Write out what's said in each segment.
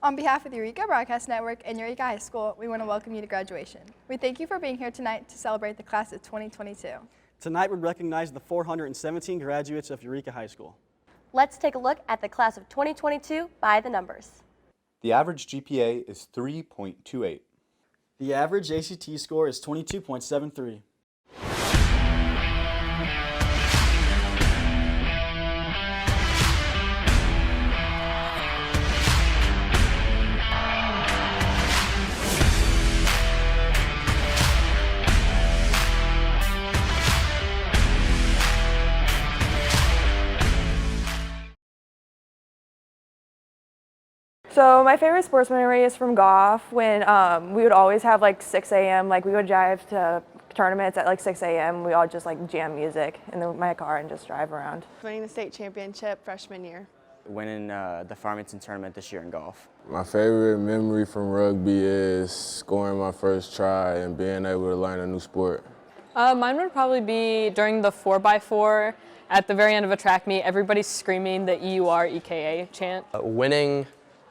On behalf of the Eureka Broadcast Network and Eureka High School, we want to welcome you to graduation. We thank you for being here tonight to celebrate the class of 2022. Tonight we recognize the 417 graduates of Eureka High School. Let's take a look at the class of 2022 by the numbers. The average GPA is 3.28. The average ACT score is 22.73. So my favorite sports memory is from golf when we would always have like 6 a.m. Like we would drive to tournaments at like 6 a.m. We all just like jam music in my car and just drive around. Winning the state championship freshman year. Winning the Farmington tournament this year in golf. My favorite memory from rugby is scoring my first try and being able to learn a new sport. Mine would probably be during the 4x4 at the very end of a track meet, everybody's screaming the EUREKA chant. Winning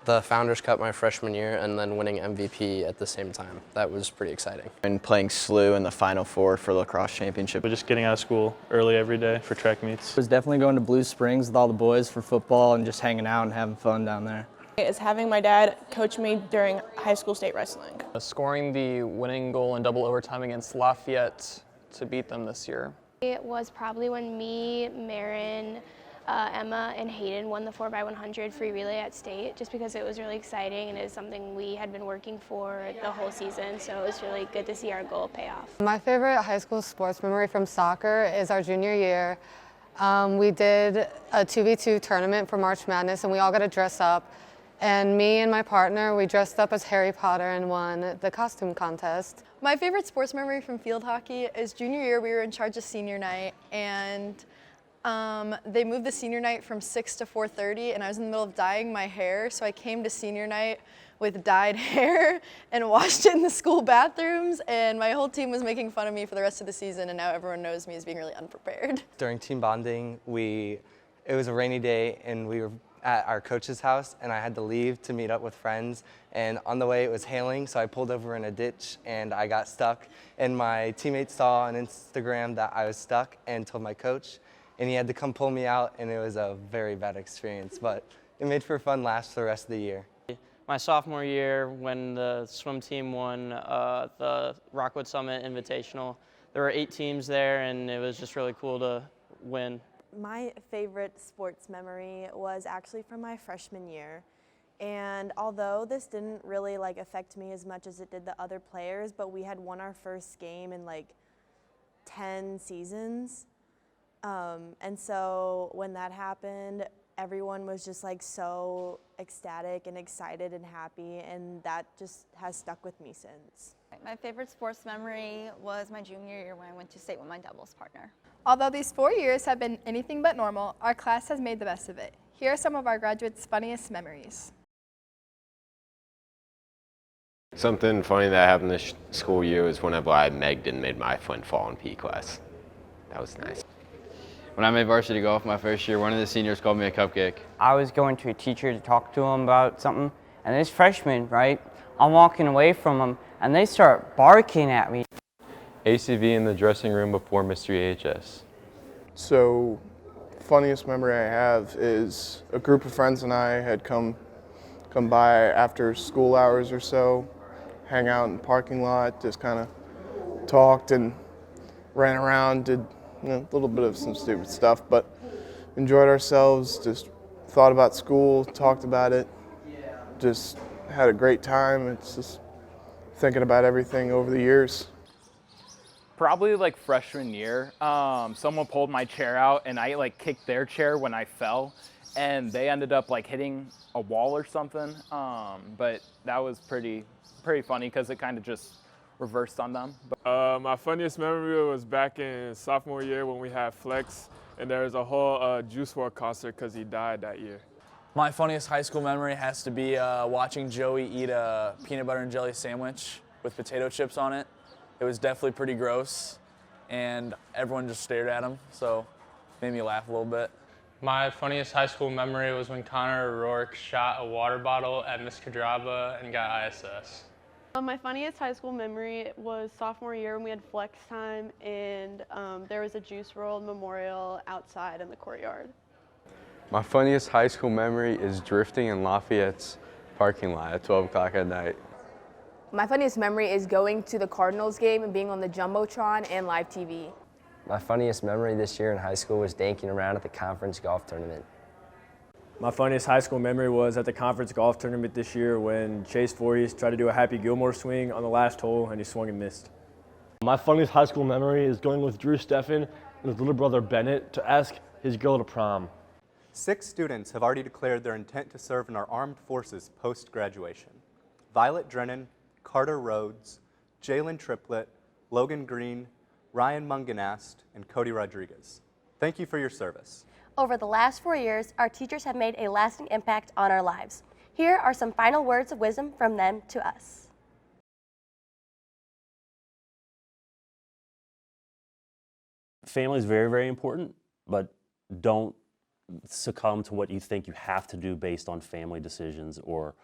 the Founders Cup my freshman year and then winning MVP at the same time. That was pretty exciting. And playing SLU in the Final Four for lacrosse championship. But just getting out of school early every day for track meets. It was definitely going to Blue Springs with all the boys for football and just hanging out and having fun down there. It's having my dad coach me during high school state wrestling. Scoring the winning goal in double overtime against Lafayette to beat them this year. It was probably when me, Marin, Emma and Hayden won the 4x100 free relay at state, just because it was really exciting and it was something we had been working for the whole season, so it was really good to see our goal pay off. My favorite high school sports memory from soccer is our junior year. We did a 2v2 tournament for March Madness and we all got to dress up, and me and my partner, we dressed up as Harry Potter and won the costume contest. My favorite sports memory from field hockey is junior year. We were in charge of senior night, and they moved the senior night from 6 to 4:30, and I was in the middle of dyeing my hair, so I came to senior night with dyed hair and washed it in the school bathrooms, and my whole team was making fun of me for the rest of the season, and now everyone knows me as being really unprepared. During team bonding, it was a rainy day, and we were at our coach's house, and I had to leave to meet up with friends, and on the way it was hailing, so I pulled over in a ditch and I got stuck, and my teammates saw on Instagram that I was stuck and told my coach, and he had to come pull me out, and it was a very bad experience, but it made for fun laughs for the rest of the year. My sophomore year, when the swim team won the Rockwood Summit Invitational, there were 8 teams there, and it was just really cool to win. My favorite sports memory was actually from my freshman year, and although this didn't really affect me as much as it did the other players, but we had won our first game in 10 seasons. And so when that happened, everyone was just so ecstatic and excited and happy, and that just has stuck with me since. My favorite sports memory was my junior year when I went to state with my doubles partner. Although these 4 years have been anything but normal, our class has made the best of it. Here are some of our graduates' funniest memories. Something funny that happened this school year was whenever I megged and made my friend fall in PE class. That was nice. When I made varsity golf my first year, one of the seniors called me a cupcake. I was going to a teacher to talk to him about something, and this freshman, right, I'm walking away from them, and they start barking at me. ACV in the dressing room before Mystery AHS. So, funniest memory I have is a group of friends and I had come by after school hours or so, hang out in the parking lot, just kind of talked and ran around, did a little bit of some stupid stuff, but enjoyed ourselves, just thought about school, talked about it, just had a great time. It's just thinking about everything over the years. Probably freshman year, someone pulled my chair out and I kicked their chair when I fell, and they ended up hitting a wall or something. But that was pretty funny because it kind of just reversed on them. My funniest memory was back in sophomore year when we had Flex, and there was a whole Juice WRLD concert because he died that year. My funniest high school memory has to be watching Joey eat a peanut butter and jelly sandwich with potato chips on it. It was definitely pretty gross, and everyone just stared at him, so it made me laugh a little bit. My funniest high school memory was when Connor O'Rourke shot a water bottle at Miss Kadraba and got ISS. My funniest high school memory was sophomore year when we had flex time and there was a Juice WRLD memorial outside in the courtyard. My funniest high school memory is drifting in Lafayette's parking lot at 12 o'clock at night. My funniest memory is going to the Cardinals game and being on the Jumbotron and live TV. My funniest memory this year in high school was danking around at the conference golf tournament. My funniest high school memory was at the conference golf tournament this year when Chase Voorhees tried to do a Happy Gilmore swing on the last hole and he swung and missed. My funniest high school memory is going with Drew Steffen and his little brother Bennett to ask his girl to prom. 6 students have already declared their intent to serve in our armed forces post-graduation. Violet Drennan, Carter Rhodes, Jalen Triplett, Logan Green, Ryan Munganast, and Cody Rodriguez. Thank you for your service. Over the last 4 years, our teachers have made a lasting impact on our lives. Here are some final words of wisdom from them to us. Family is very, very important, but don't succumb to what you think you have to do based on family decisions or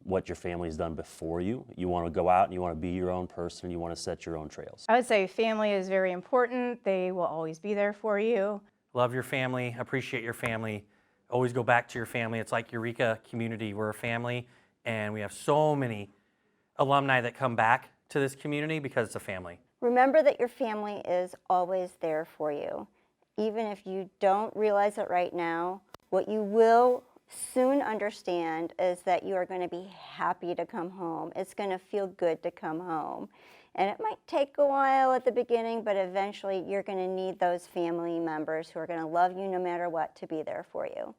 what your family's done before you. You want to go out and you want to be your own person. You want to set your own trails. I would say family is very important. They will always be there for you. Love your family, appreciate your family, always go back to your family. It's like Eureka community. We're a family, and we have so many alumni that come back to this community because it's a family. Remember that your family is always there for you. Even if you don't realize it right now, what you will soon understand is that you are going to be happy to come home. It's going to feel good to come home. And it might take a while at the beginning, but eventually you're going to need those family members who are going to love you no matter what to be there for you.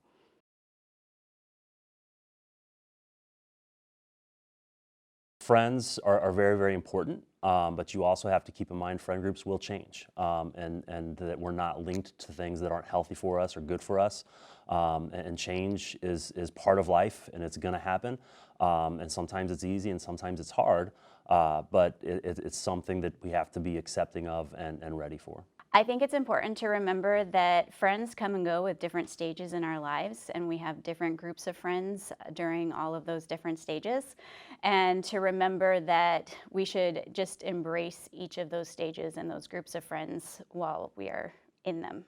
Friends are very, very important, but you also have to keep in mind friend groups will change and that we're not linked to things that aren't healthy for us or good for us. And change is part of life, and it's going to happen. And sometimes it's easy and sometimes it's hard, but it's something that we have to be accepting of and ready for. I think it's important to remember that friends come and go with different stages in our lives, and we have different groups of friends during all of those different stages. And to remember that we should just embrace each of those stages and those groups of friends while we are in them.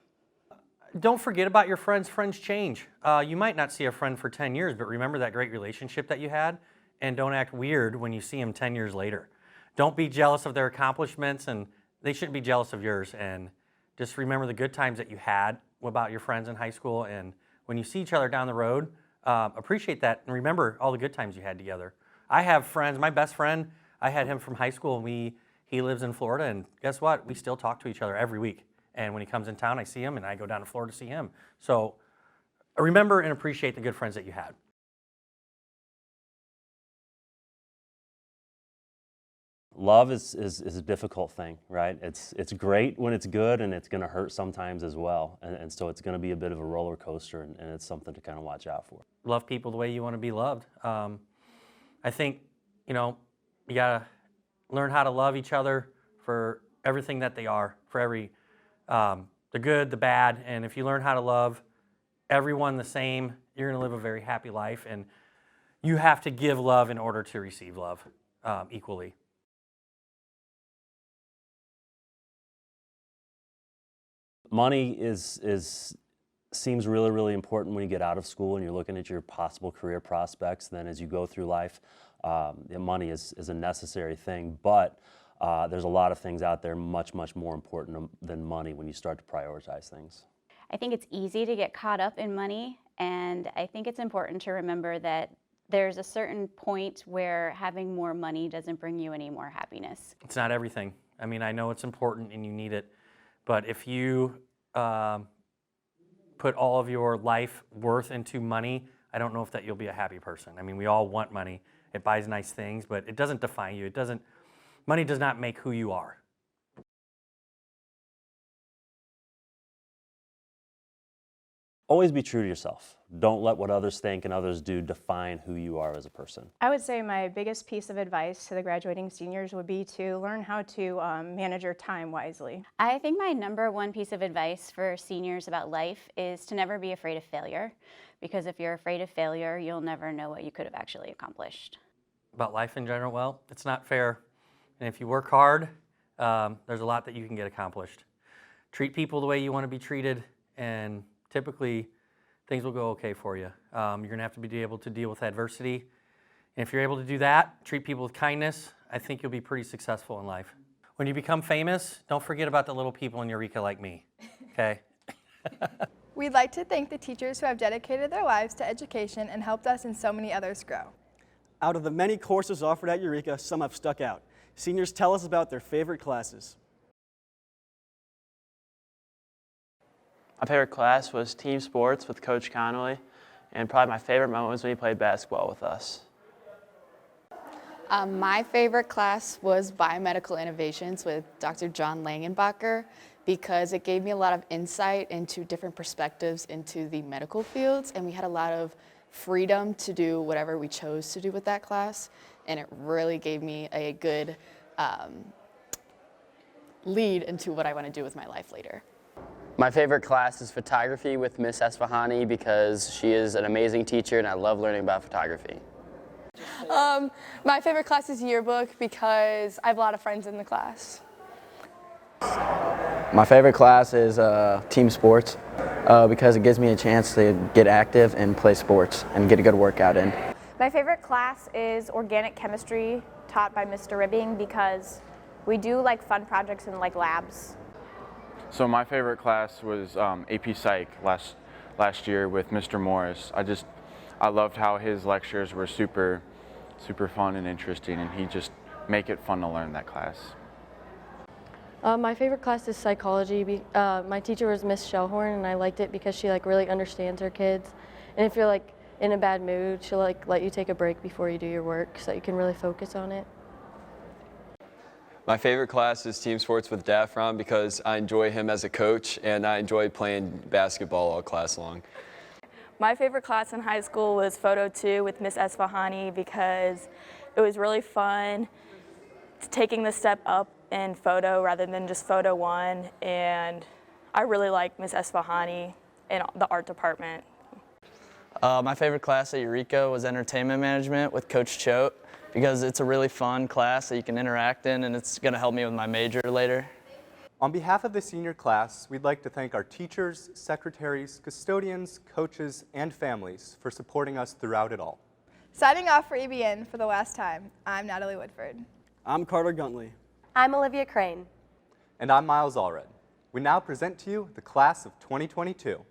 Don't forget about your friends. Friends change. You might not see a friend for 10 years, but remember that great relationship that you had, and don't act weird when you see them 10 years later. Don't be jealous of their accomplishments, and they shouldn't be jealous of yours. And just remember the good times that you had about your friends in high school, and when you see each other down the road, appreciate that and remember all the good times you had together. I have friends, my best friend, I had him from high school, and he lives in Florida, and guess what? We still talk to each other every week. And when he comes in town, I see him, and I go down to Florida to see him. So remember and appreciate the good friends that you had. Love is a difficult thing, right? It's great when it's good, and it's going to hurt sometimes as well. And so it's going to be a bit of a roller coaster, and it's something to kind of watch out for. Love people the way you want to be loved. I think, you got to learn how to love each other for everything that they are, for the good, the bad. And if you learn how to love everyone the same, you're going to live a very happy life. And you have to give love in order to receive love equally. Money seems really, really important when you get out of school and you're looking at your possible career prospects. Then as you go through life, money is a necessary thing, but there's a lot of things out there much, much more important than money when you start to prioritize things. I think it's easy to get caught up in money, and I think it's important to remember that there's a certain point where having more money doesn't bring you any more happiness. It's not everything. I mean, I know it's important and you need it, but if you put all of your life worth into money, I don't know if that you'll be a happy person. I mean, we all want money. It buys nice things, but it doesn't define you. Money does not make who you are. always be true to yourself. Don't let what others think and others do define who you are as a person. I would say my biggest piece of advice to the graduating seniors would be to learn how to manage your time wisely. I think my #1 piece of advice for seniors about life is to never be afraid of failure, because if you're afraid of failure, you'll never know what you could have actually accomplished. About life in general, well, it's not fair. And if you work hard, there's a lot that you can get accomplished. Treat people the way you want to be treated, and typically things will go okay for you. You're going to have to be able to deal with adversity. And if you're able to do that, treat people with kindness, I think you'll be pretty successful in life. When you become famous, don't forget about the little people in Eureka like me, okay? We'd like to thank the teachers who have dedicated their lives to education and helped us and so many others grow. Out of the many courses offered at Eureka, some have stuck out. Seniors tell us about their favorite classes. My favorite class was team sports with Coach Guntli, and probably my favorite moment was when he played basketball with us. My favorite class was Biomedical Innovations with Dr. John Langenbacher, because it gave me a lot of insight into different perspectives into the medical fields, and we had a lot of freedom to do whatever we chose to do with that class, and it really gave me a good lead into what I want to do with my life later. My favorite class is photography with Miss Esfahani because she is an amazing teacher and I love learning about photography. My favorite class is yearbook because I have a lot of friends in the class. My favorite class is team sports because it gives me a chance to get active and play sports and get a good workout in. My favorite class is organic chemistry taught by Mr. Ribbing because we do like fun projects and like labs. So my favorite class was AP Psych last year with Mr. Morris. I loved how his lectures were super fun and interesting, and he just make it fun to learn that class. My favorite class is psychology. My teacher was Miss Shellhorn, and I liked it because she really understands her kids. And if you're in a bad mood, she'll let you take a break before you do your work so that you can really focus on it. My favorite class is team sports with Daffron because I enjoy him as a coach and I enjoy playing basketball all class long. My favorite class in high school was Photo 2 with Miss Esfahani because it was really fun taking the step up in photo rather than just Photo 1, and I really like Miss Esfahani in the art department. My favorite class at Eureka was Entertainment Management with Coach Choate because it's a really fun class that you can interact in, and it's going to help me with my major later. On behalf of the senior class, we'd like to thank our teachers, secretaries, custodians, coaches, and families for supporting us throughout it all. Signing off for EBN for the last time, I'm Natalie Woodford. I'm Carter Guntli. I'm Olivia Crain. And I'm Myles Allred. We now present to you the class of 2022.